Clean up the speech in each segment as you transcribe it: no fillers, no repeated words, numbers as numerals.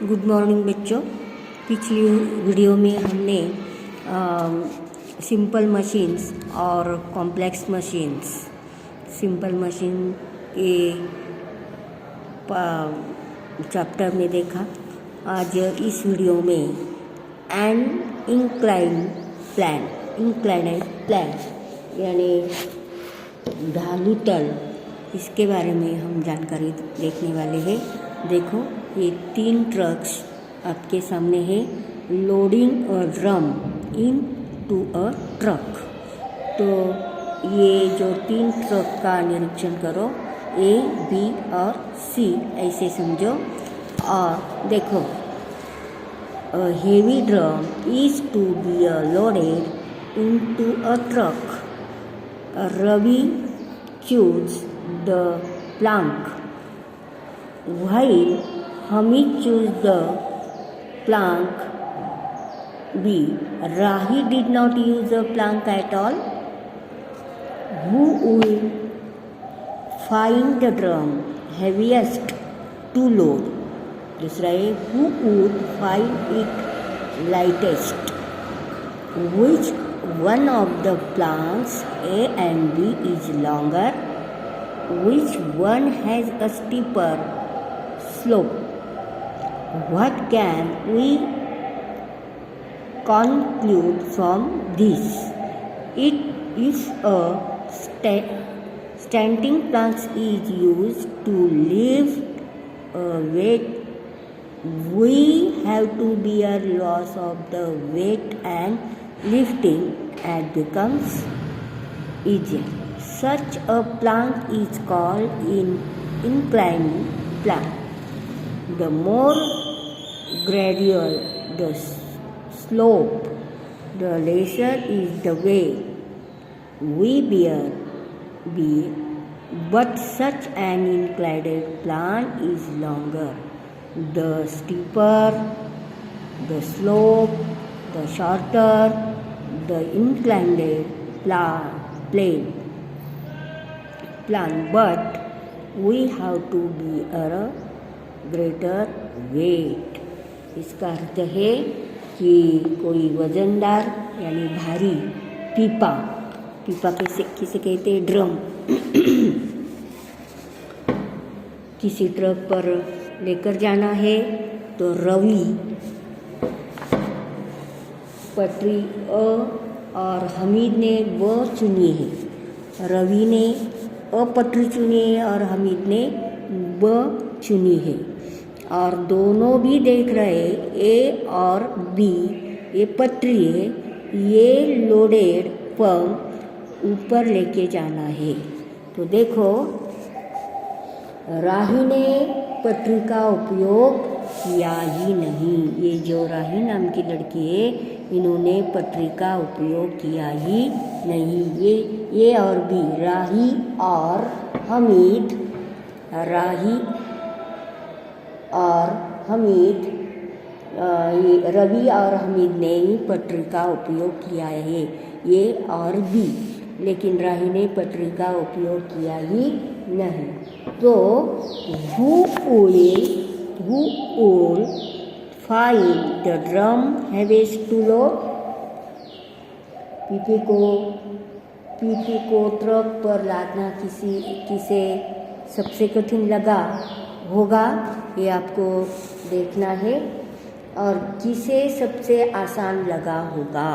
Good morning बच्चों। पिछली video में हमने सिंपल मशीन्स और कॉम्प्लेक्स मशीन्स, सिंपल मशीन के चैप्टर में देखा। आज इस वीडियो में एन इंक्लाइंड प्लान यानी ढालू तल, इसके बारे में हम जानकारी देखने वाले हैं। देखो, ये 3 ट्रक्स आपके सामने है, loading a drum into a truck. तो ये जो 3 ट्रक का निरीक्षण करो, ए, बी और सी ऐसे समझो। और देखो, a heavy drum is to be loaded into a truck. Ravi chews the plank while Hamid chews the plank B. Rahi did not use the plank at all. Who will find the drum heaviest to load? दूसरा है, who would find it lightest? Which one of the planks A and B is longer? Which one has a steeper slope? What can we conclude from this? If a standing plank is used to lift a weight, we have to bear loss of the weight and lifting and becomes easier. Such a plank is called inclined plank. The more gradual the slope, the lesser is the weight we bear. But such an inclined plank is longer. The steeper the slope, the shorter the inclined plane. But we have to bear a greater weight. इसका अर्थ है कि कोई वजनदार यानी भारी पीपा किसे कहते हैं? ड्रम किसी ट्रक पर लेकर जाना है तो रवि पटरी अ और हमीद ने ब चुनी है। रवि ने अ पटरी चुनी है और हमीद ने ब चुनी है। और दोनों भी देख रहे, ए और बी, ये पटरी है, ये लोडेड पंप ऊपर लेके जाना है। तो देखो, राही ने पटरी का उपयोग किया ही नहीं। ये जो राही नाम की लड़की है, इन्होंने पटरी का उपयोग किया ही नहीं। ये और भी, राही और हमीद ये रवि और हमीद ने ही पटरी का उपयोग किया है, ये और बी, लेकिन राही ने पटरी का उपयोग किया ही नहीं। तो who will find the drum heaviest to load? PP को ट्रक पर लादना किसे सबसे कठिन लगा होगा, ये आपको देखना है। और किसे सबसे आसान लगा होगा,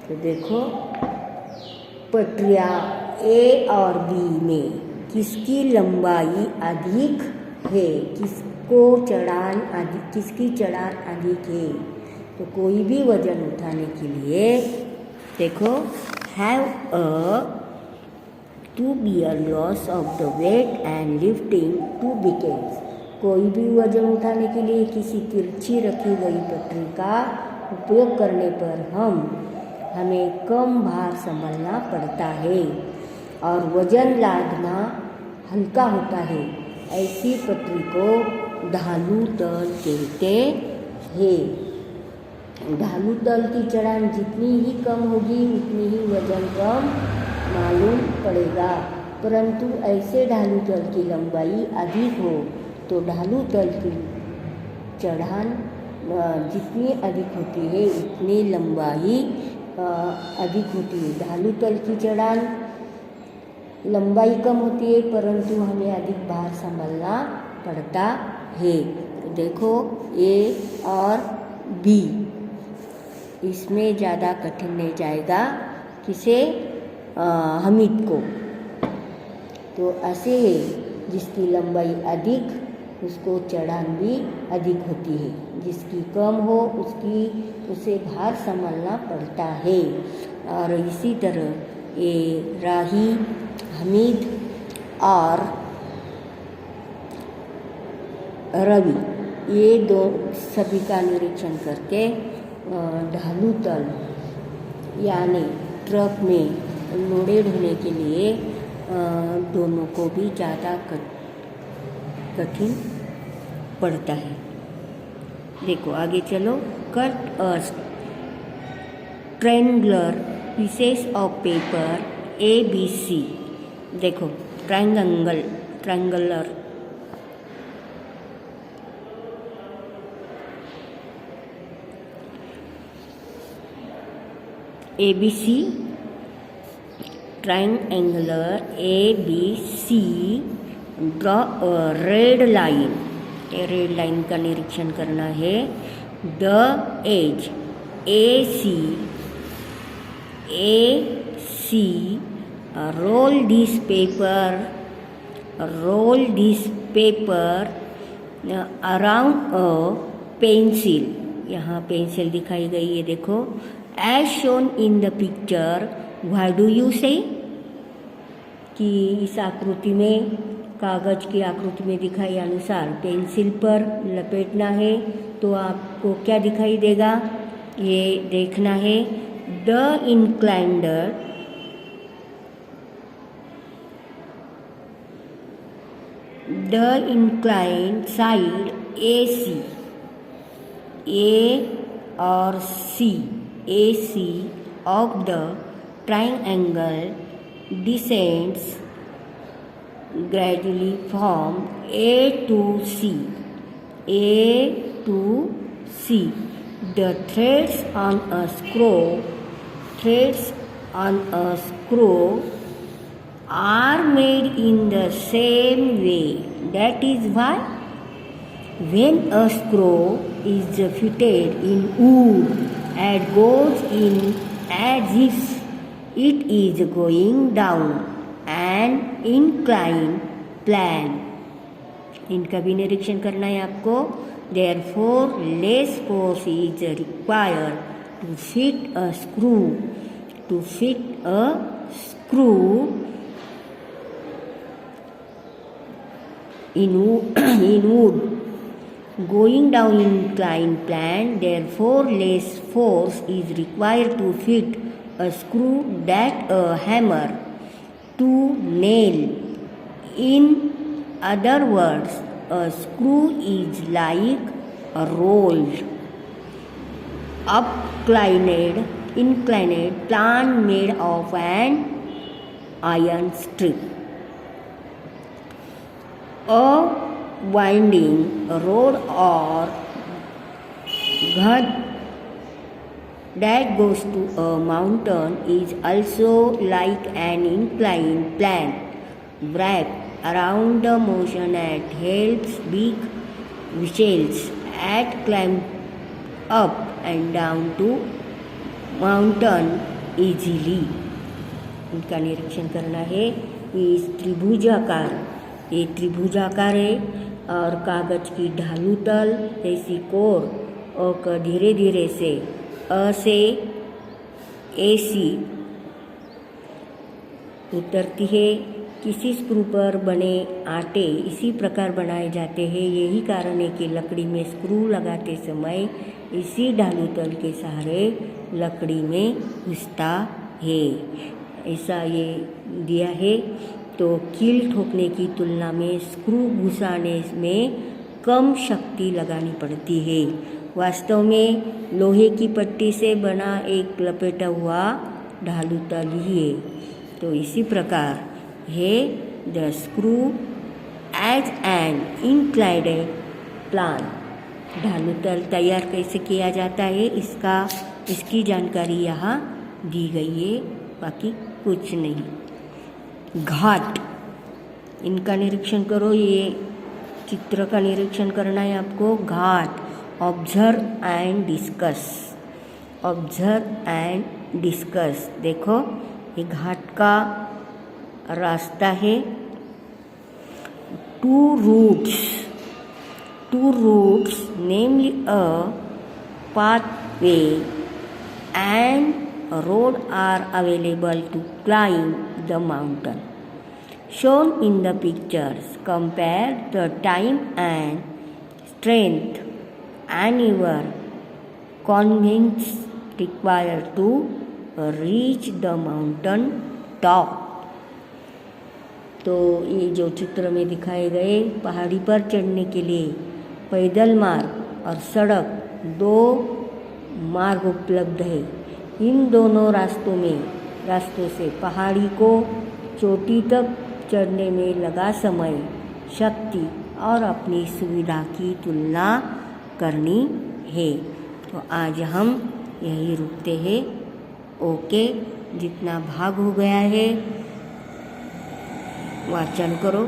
तो देखो, पटरिया ए और बी में किसकी लंबाई अधिक है, किसकी चढ़ान अधिक है। तो कोई भी वजन उठाने के लिए देखो, have to bear loss of the weight and lifting to begins। कोई भी वजन उठाने के लिए किसी तिरछी रखी गई पटरी का उपयोग करने पर हमें कम भार संभालना पड़ता है और वजन लादना हल्का होता है। ऐसी पटरी को ढालू तल कहते हैं। ढालू तल की चढ़ान जितनी ही कम होगी, उतनी ही वजन कम मालूम पड़ेगा। परंतु ऐसे ढालू तल की लंबाई अधिक हो तो ढालू तल की चढ़ान जितनी अधिक होती है उतनी लंबाई अधिक होती है। ढालू तल की चढ़ान लंबाई कम होती है परंतु हमें अधिक भार संभालना पड़ता है। तो देखो ए और बी, इसमें ज़्यादा कठिन नहीं जाएगा किसे, हमीद को। तो ऐसे है जिसकी लंबाई अधिक उसको चढ़ान भी अधिक होती है, जिसकी कम हो उसे भार संभालना पड़ता है। और इसी तरह ये राही, हमीद और रवि, ये दो सभी का निरीक्षण करके ढालू तल यानी ट्रक में लोडेड होने के लिए दोनों को भी ज़्यादा कठिन पड़ता है। देखो आगे चलो। Cut a triangular pieces of paper ABC। देखो triangular ABC, triangular ABC, draw a red line। ये रेड लाइन का निरीक्षण करना है। The edge AC roll this paper around a pencil। यहाँ पेंसिल दिखाई गई है, देखो। As shown in the picture, what do you say? कि इस आकृति में, कागज की आकृति में दिखाई अनुसार पेंसिल पर लपेटना है तो आपको क्या दिखाई देगा, ये देखना है। The inclined side AC, A और AC of the triangle descends gradually from A to C. The threads on a screw are made in the same way. That is why when a screw is fitted in wood and goes in as if it is going down an inclined plane। इनका भी निरीक्षण करना है आपको। Therefore less force is required to fit a screw in wood going down inclined plane। Therefore less force is required to fit a screw than a hammer to nail। In other words, a screw is like a rolled up inclined plane made of an iron strip। A winding road or ghat that goes to a mountain is also like an inclined plane wrapped around the motion and helps big vehicles at climb up and down to mountain easily। इनका निरीक्षण करना है। इस त्रिभुजाकार, ये त्रिभुजाकार है और कागज की ढालू तल ऐसी कोर और धीरे धीरे से अ से AC उतरती है। किसी स्क्रू पर बने आटे इसी प्रकार बनाए जाते हैं। यही कारण है कि लकड़ी में स्क्रू लगाते समय इसी ढालू तल के सहारे लकड़ी में घुसता है, ऐसा ये दिया है। तो कील ठोकने की तुलना में स्क्रू घुसाने में कम शक्ति लगानी पड़ती है। वास्तव में लोहे की पट्टी से बना एक लपेटा हुआ ढालू तल ही है। तो इसी प्रकार है the screw as an inclined plane। ढालू तेल तैयार कैसे किया जाता है इसकी जानकारी यहाँ दी गई है, बाकी कुछ नहीं। घाट, इनका निरीक्षण करो, ये चित्र का निरीक्षण करना है आपको। घाट, observe and discuss, observe and discuss. देखो ये घाट का रास्ता है। two routes namely a pathway and a road are available to climb the mountain shown in the pictures. Compare the time and strength and your convenience required to reach the mountain top. तो ये जो चित्र में दिखाए गए पहाड़ी पर चढ़ने के लिए पैदल मार्ग और सड़क, दो मार्ग उपलब्ध है। इन दोनों रास्तों से पहाड़ी को चोटी तक चढ़ने में लगा समय, शक्ति और अपनी सुविधा की तुलना करनी है। तो आज हम यही रुकते हैं। ओके, जितना भाग हो गया है वाचन करो।